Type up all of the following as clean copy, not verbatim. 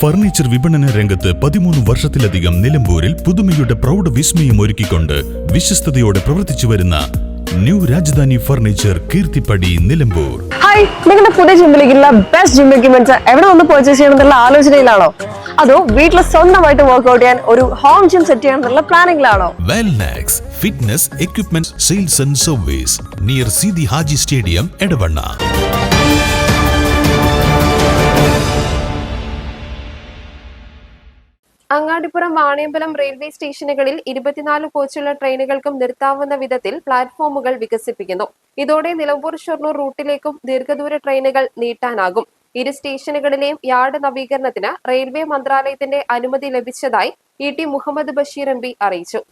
Furniture വിപണന രംഗത്ത് 13 വർഷത്തിലധികം നിലമ്പൂരിൽ പുതുമയുടെ പ്രൗഢ വിസ്മയം ഒരുക്കിക്കൊണ്ട് വിശ്വസ്തയോടെ പ്രവർത്തിച്ചു വരുന്ന new Rajdhani furniture Keerthippadi Nilambur. Hi, നിങ്ങളുടെ പുതിയ ജിമ്മിലേക്കുള്ള ബെസ്റ്റ് ജിം എക്യുപ്മെന്റ്സ് എവിടെ വന്ന് പർച്ചേസ് ചെയ്യണമെന്നുള്ള ആലോചനയിലാണോ? അതോ വീട്ടിൽ സ്വന്തമായിട്ട് വർക്ക്ഔട്ട് ചെയ്യാൻ ഒരു ഹോം ജിം സെറ്റ് ചെയ്യാനുള്ള പ്ലാനിംഗിലാണോ? Wellnex fitness equipment sales and service near Sidi Haji stadium Edavanna. Angadipuram Vaniyambalam railway സ്റ്റേഷനുകളിൽ 24 കോച്ചുള്ള ട്രെയിനുകൾക്കും നിർത്താവുന്ന വിധത്തിൽ പ്ലാറ്റ്ഫോമുകൾ വികസിപ്പിക്കുന്നു. ഇതോടെ നിലമ്പൂർ ഷൊർണൂർ റൂട്ടിലേക്കും ദീർഘദൂര ട്രെയിനുകൾ നീട്ടാനാകും. ഇരു സ്റ്റേഷനുകളിലെയും യാർഡ് നവീകരണത്തിന് റെയിൽവേ മന്ത്രാലയത്തിന്റെ അനുമതി ലഭിച്ചതായി ET മുഹമ്മദ് ബഷീർ MP അറിയിച്ചു.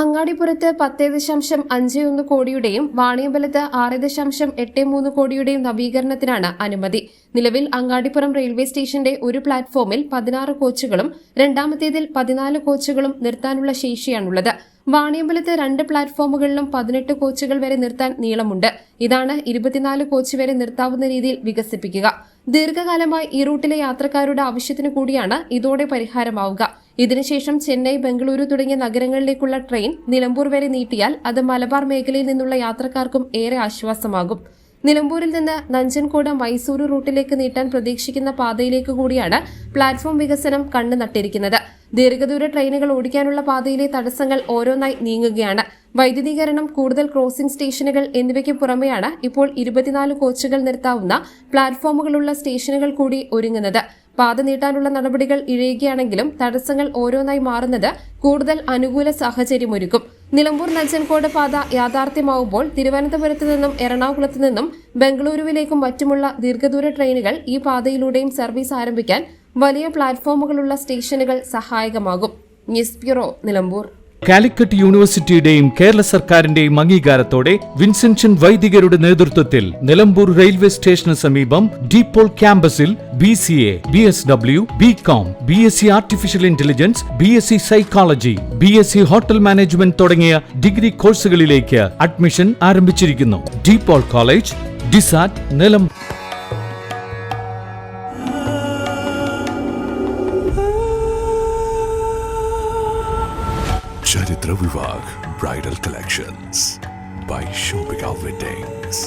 അങ്ങാടിപ്പുറത്ത് 10.51 കോടിയുടെയും വാണിയമ്പലത്ത് 6.83 കോടിയുടെയും നവീകരണത്തിനാണ് അനുമതി. നിലവിൽ അങ്ങാടിപ്പുറം റെയിൽവേ സ്റ്റേഷന്റെ ഒരു പ്ലാറ്റ്ഫോമിൽ 16 കോച്ചുകളും രണ്ടാമത്തേതിൽ 14 കോച്ചുകളും നിർത്താനുള്ള ശേഷിയാണുള്ളത്. വാണിയമ്പലത്ത് 2 പ്ലാറ്റ്ഫോമുകളിലും 18 കോച്ചുകൾ വരെ നിർത്താൻ നീളമുണ്ട്. ഇതാണ് 24 കോച്ച് വരെ നിർത്താവുന്ന രീതിയിൽ വികസിപ്പിക്കുക. ദീർഘകാലമായി ഈ റൂട്ടിലെ യാത്രക്കാരുടെ ആവശ്യത്തിനു കൂടിയാണ് ഇതോടെ പരിഹാരമാവുക. ഇതിനുശേഷം ചെന്നൈ, ബംഗളൂരു തുടങ്ങിയ നഗരങ്ങളിലേക്കുള്ള ട്രെയിൻ നിലമ്പൂർ വരെ നീട്ടിയാൽ അത് മലബാർ മേഖലയിൽ നിന്നുള്ള യാത്രക്കാർക്കും ഏറെ ആശ്വാസമാകും. നിലമ്പൂരിൽ നിന്ന് നഞ്ചൻകോട്, മൈസൂരു റൂട്ടിലേക്ക് നീട്ടാൻ പ്രതീക്ഷിക്കുന്ന പാതയിലേക്ക് കൂടിയാണ് പ്ലാറ്റ്ഫോം വികസനം കണ്ണു നട്ടിരിക്കുന്നത്. ദീർഘദൂര ട്രെയിനുകൾ ഓടിക്കാനുള്ള പാതയിലെ തടസ്സങ്ങൾ ഓരോന്നായി നീങ്ങുകയാണ്. വൈദ്യുതീകരണം, കൂടുതൽ ക്രോസിംഗ് സ്റ്റേഷനുകൾ എന്നിവയ്ക്ക് പുറമെയാണ് ഇപ്പോൾ 24 കോച്ചുകൾ നിർത്താവുന്ന പ്ലാറ്റ്ഫോമുകളുള്ള സ്റ്റേഷനുകൾ കൂടി ഒരുങ്ങുന്നത്. പാത നീട്ടാനുള്ള നടപടികൾ ഇഴയുകയാണെങ്കിലും തടസ്സങ്ങൾ ഓരോന്നായി മാറുന്നത് കൂടുതൽ അനുകൂല സാഹചര്യമൊരുക്കും. നിലമ്പൂർ നഞ്ചൻകോട് പാത യാഥാർത്ഥ്യമാവുമ്പോൾ തിരുവനന്തപുരത്ത് നിന്നും എറണാകുളത്ത് നിന്നും ബംഗളൂരുവിലേക്കും മറ്റുമുള്ള ദീർഘദൂര ട്രെയിനുകൾ ഈ പാതയിലൂടെയും സർവീസ് ആരംഭിക്കാൻ വലിയ പ്ലാറ്റ്ഫോമുകളുള്ള സ്റ്റേഷനുകൾ സഹായകമാകും. News bureau, Nilambur. കാലിക്കറ്റ് യൂണിവേഴ്സിറ്റിയുടെയും കേരള സർക്കാരിന്റെയും അംഗീകാരത്തോടെ വിൻസെൻഷൻ വൈദികരുടെ നേതൃത്വത്തിൽ നിലമ്പൂർ റെയിൽവേ സ്റ്റേഷന് സമീപം ഡീപോൾ ക്യാമ്പസിൽ BCA, BSW, BCom, BSc artificial intelligence, BSc psychology, BSc hotel management തുടങ്ങിയ ഡിഗ്രി കോഴ്സുകളിലേക്ക് അഡ്മിഷൻ ആരംഭിച്ചിരിക്കുന്നു. De Paul college, DiSAT, Nilambur. Charitra Vivag Bridal Collections by Shobhika Weddings.